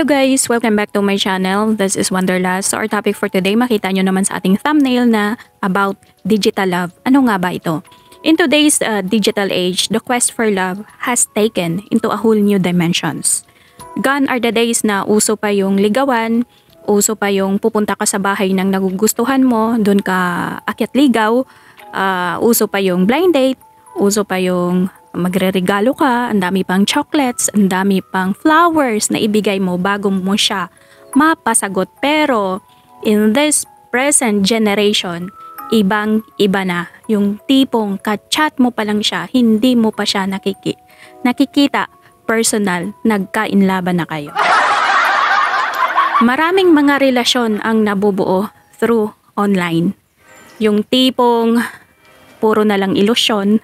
Hello guys! Welcome back to my channel. This is Wanderlust. So our topic for today, makita nyo naman sa ating thumbnail na about digital love. Ano nga ba ito? In today's digital age, the quest for love has taken into a whole new dimensions. Gone are the days na uso pa yung ligawan, uso pa yung pupunta ka sa bahay ng nagugustuhan mo, doon ka akyat ligaw, uso pa yung blind date, uso pa yung magre-regalo ka, ang dami pang chocolates, ang dami pang flowers na ibigay mo bago mo siya mapasagot. Pero in this present generation, ibang-iba na. Yung tipong ka-chat mo pa lang siya, hindi mo pa siya nakikita personal, nagkainlaban na kayo. Maraming mga relasyon ang nabubuo through online. Yung tipong puro na lang ilusyon,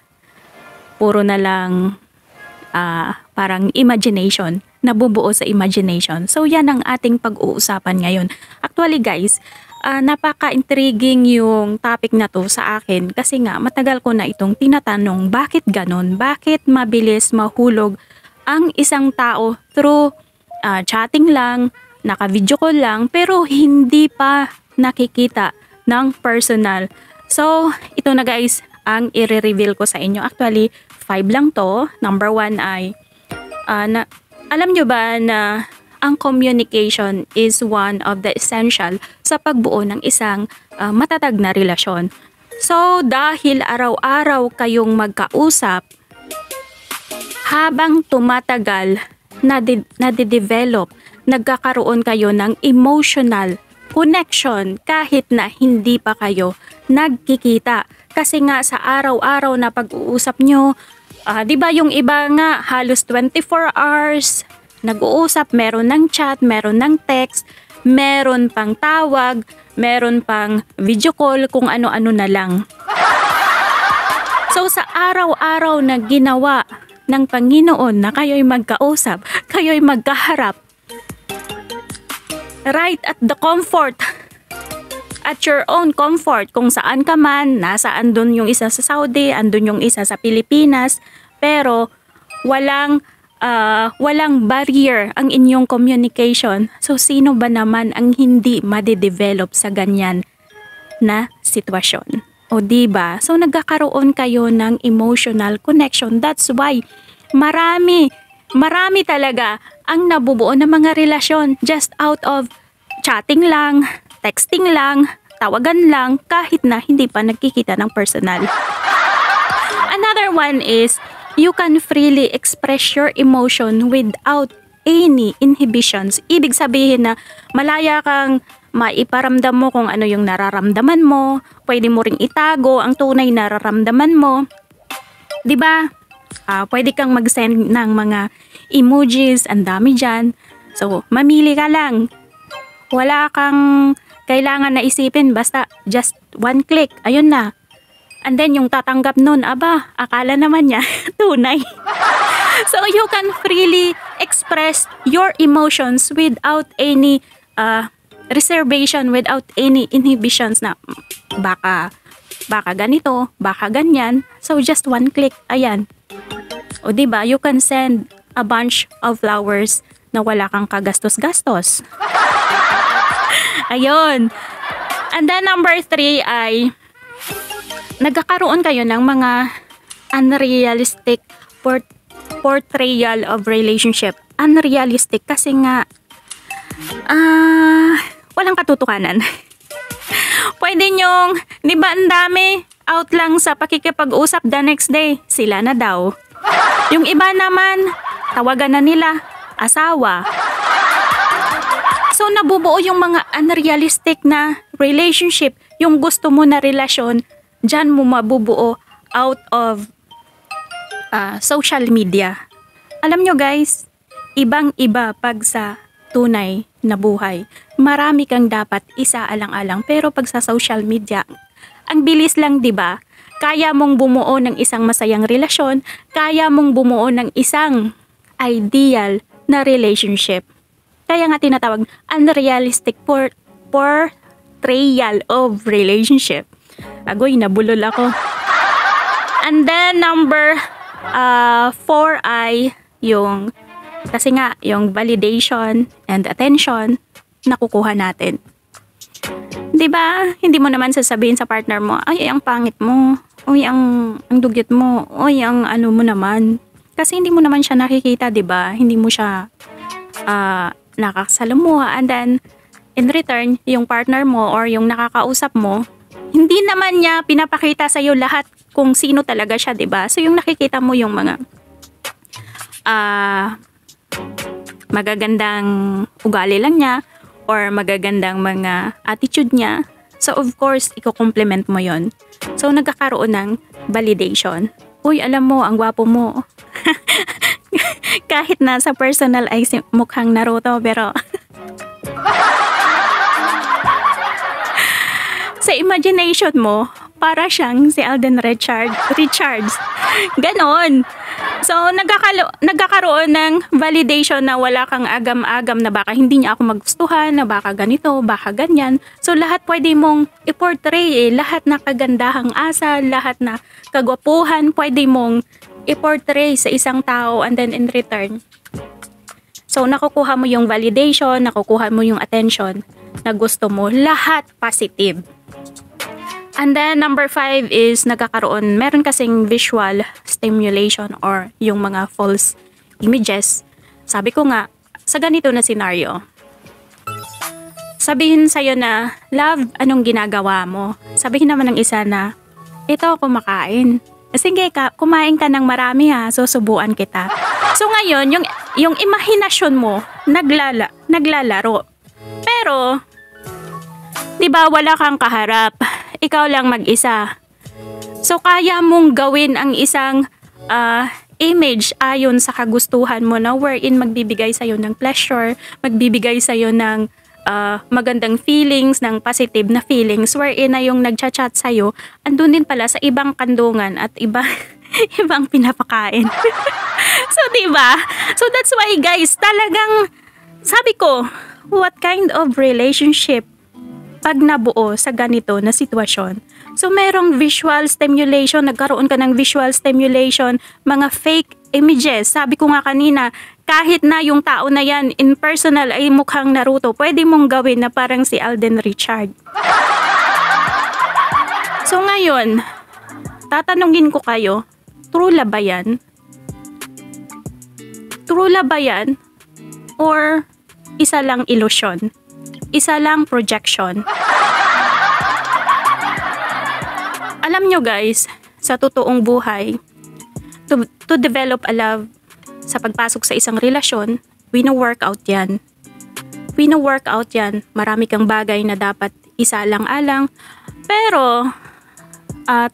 puro na lang parang imagination, nabubuo sa imagination. So yan ang ating pag-uusapan ngayon. Actually guys, napaka-intriguing yung topic na to sa akin kasi nga matagal ko na itong tinatanong bakit ganon, bakit mabilis mahulog ang isang tao through chatting lang, naka-video call lang, pero hindi pa nakikita ng personal. So ito na guys, ang i-reveal ko sa inyo. Actually, 5 lang to. Number 1 ay, alam nyo ba na ang communication is one of the essential sa pagbuo ng isang matatag na relasyon. So, dahil araw-araw kayong magkausap, habang tumatagal, nade-develop, nagkakaroon kayo ng emotional connection kahit na hindi pa kayo nagkikita. Kasi nga sa araw-araw na pag-uusap nyo, di ba yung iba nga halos 24 hours nag-uusap, meron ng chat, meron ng text, meron pang tawag, meron pang video call, kung ano-ano na lang. So sa araw-araw na ginawa ng Panginoon na kayo'y magkausap, kayo'y magkaharap, right at the comfort, at your own comfort, kung saan ka man, nasaan doon yung isa sa Saudi, andun yung isa sa Pilipinas, pero walang barrier ang inyong communication. So sino ba naman ang hindi made-develop sa ganyan na sitwasyon? O diba? So nagkakaroon kayo ng emotional connection. That's why marami talaga ang nabubuo ng mga relasyon just out of chatting lang, texting lang, tawagan lang, kahit na hindi pa nagkikita ng personal. Another one is, you can freely express your emotion without any inhibitions. Ibig sabihin na malaya kang maiparamdam mo kung ano yung nararamdaman mo, pwede mo ring itago ang tunay nararamdaman mo. Diba? Pwede kang mag-send ng mga emojis, ang dami dyan. So, mamili ka lang. Wala kang kailangan na isipin, basta just one click, ayun na. And then yung tatanggap nun, aba, akala naman niya tunay. So you can freely express your emotions without any reservation, without any inhibitions na baka ganito, baka ganyan. So just one click, ayan. O diba, you can send a bunch of flowers na wala kang kagastos-gastos. Ayun. And then number 3 ay nagkakaroon kayo ng mga unrealistic portrayal of relationship. Unrealistic kasi nga walang katotohanan. Pwede nyong, di ba ang dami, out lang sa pakikipag-usap, the next day, sila na daw. Yung iba naman, tawagan na nila, asawa. So nabubuo yung mga unrealistic na relationship, yung gusto mo na relasyon, dyan mo mabubuo out of social media. Alam nyo guys, ibang-iba pag sa tunay na buhay. Marami kang dapat isaalang-alang, pero pag sa social media, ang bilis lang, di ba? Kaya mong bumuo ng isang masayang relasyon, kaya mong bumuo ng isang ideal na relationship. Kaya nga tinatawag unrealistic portrayal of relationship. Agoy, nabulol ako. And then number 4 ay yung Kasi nga, yung validation and attention, nakukuha natin. 'Di ba? Hindi mo naman sasabihin sa partner mo, ay, ang pangit mo. Uy, ang dugyot mo. Uy, ang ano mo naman. Kasi hindi mo naman siya nakikita, 'di ba? Hindi mo siya nakakasalamuha. And then, in return, yung partner mo or yung nakakausap mo, hindi naman niya pinapakita sa'yo lahat kung sino talaga siya, 'di ba? So, yung nakikita mo yung mga magagandang ugali lang niya or magagandang mga attitude niya. So, of course, i-compliment mo yon. So, nagkakaroon ng validation. Uy, alam mo, ang gwapo mo. Kahit na sa personal ay mukhang Naruto, pero sa imagination mo, para siyang si Alden Richards. Ganon. So, nagkakaroon ng validation na wala kang agam-agam na baka hindi niya ako magustuhan, na baka ganito, baka ganyan. So, lahat pwede mong i-portray Lahat na kagandahang asa, lahat na kagwapuhan, pwede mong i-portray sa isang tao, and then in return. So, nakukuha mo yung validation, nakukuha mo yung attention na gusto mo. Lahat positive. And then, number 5 is meron kasing visual stimulation or yung mga false images. Sabi ko nga, sa ganito na scenario, sabihin sa'yo na, love, anong ginagawa mo? Sabihin naman ng isa na, ito, kumakain. Sige, kumain ka ng marami ha, susubuan kita. So ngayon, yung imahinasyon mo, naglalaro. Pero, di ba wala kang kaharap? Ikaw lang mag-isa. So, kaya mong gawin ang isang image ayon sa kagustuhan mo na wherein magbibigay sa'yo ng pleasure, magbibigay sa'yo ng magandang feelings, ng positive na feelings, wherein na yung nagchat-chat sa'yo, andun din pala sa ibang kandungan at ibang pinapakain. So, diba? So, that's why guys, talagang, sabi ko, what kind of relationship pag nabuo sa ganito na sitwasyon? So, merong visual stimulation, nagkaroon ka ng visual stimulation, mga fake images. Sabi ko nga kanina, kahit na yung tao na yan, in personal ay mukhang Naruto, pwede mong gawin na parang si Alden Richard. So, ngayon, tatanungin ko kayo, true love ba yan? True love ba yan? Or isa lang illusion? Isa lang projection? Alam nyo guys, sa totoong buhay, to develop a love sa pagpasok sa isang relasyon, wino-workout yan. Wino-workout yan. Marami kang bagay na dapat isalang-alang. Pero,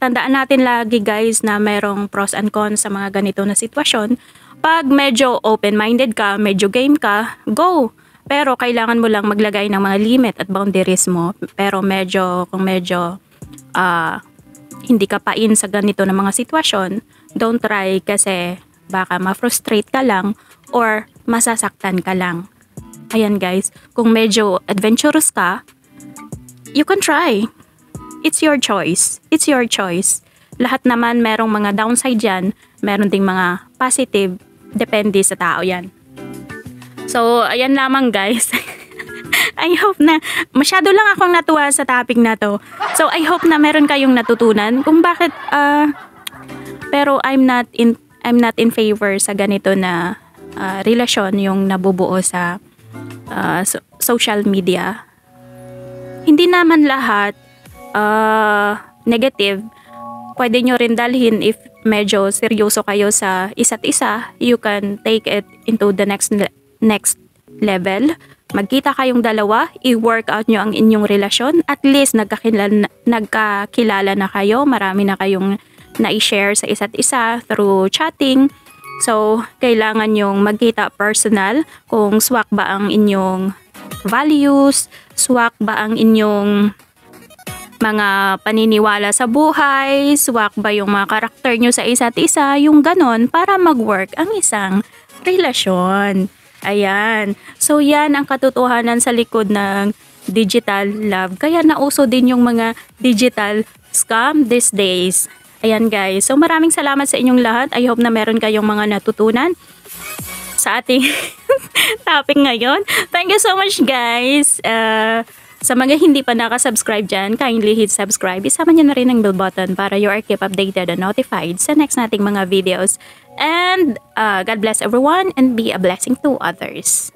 tandaan natin lagi guys na merong pros and cons sa mga ganito na sitwasyon. Pag medyo open-minded ka, medyo game ka, go! Pero kailangan mo lang maglagay ng mga limit at boundaries mo. Pero kung medyo hindi ka pain sa ganito na mga sitwasyon, don't try kasi baka ma-frustrate ka lang or masasaktan ka lang. Ayan guys, kung medyo adventurous ka, you can try. It's your choice. It's your choice. Lahat naman merong mga downside yan, meron ding mga positive, depende sa tao yan. So, ayan lamang guys. I hope na, masyado lang akong natuwa sa topic na to. So, I hope na meron kayong natutunan kung bakit, pero I'm not in favor sa ganito na relasyon yung nabubuo sa social media. Hindi naman lahat negative. Pwede nyo rin dalhin if medyo seryoso kayo sa isa't isa. You can take it into the next level. Magkita kayong dalawa, i-work out nyo ang inyong relasyon. At least nagkakilala na kayo, marami na kayong na-share sa isa't isa through chatting. So, kailangan nyong magkita personal kung swak ba ang inyong values, swak ba ang inyong mga paniniwala sa buhay, swak ba yung mga karakter nyo sa isa't isa, yung ganon para mag-work ang isang relasyon. Ayan. So, yan ang katotohanan sa likod ng digital love. Kaya nauso din yung mga digital scam these days. Ayan guys. So, maraming salamat sa inyong lahat. I hope na meron kayong mga natutunan. sa ating topic ngayon. Thank you so much guys. Sa mga hindi pa nakasubscribe dyan, kindly hit subscribe. Isama nyo na rin ang bell button para you are keep updated and notified sa next nating mga videos. And God bless everyone and be a blessing to others.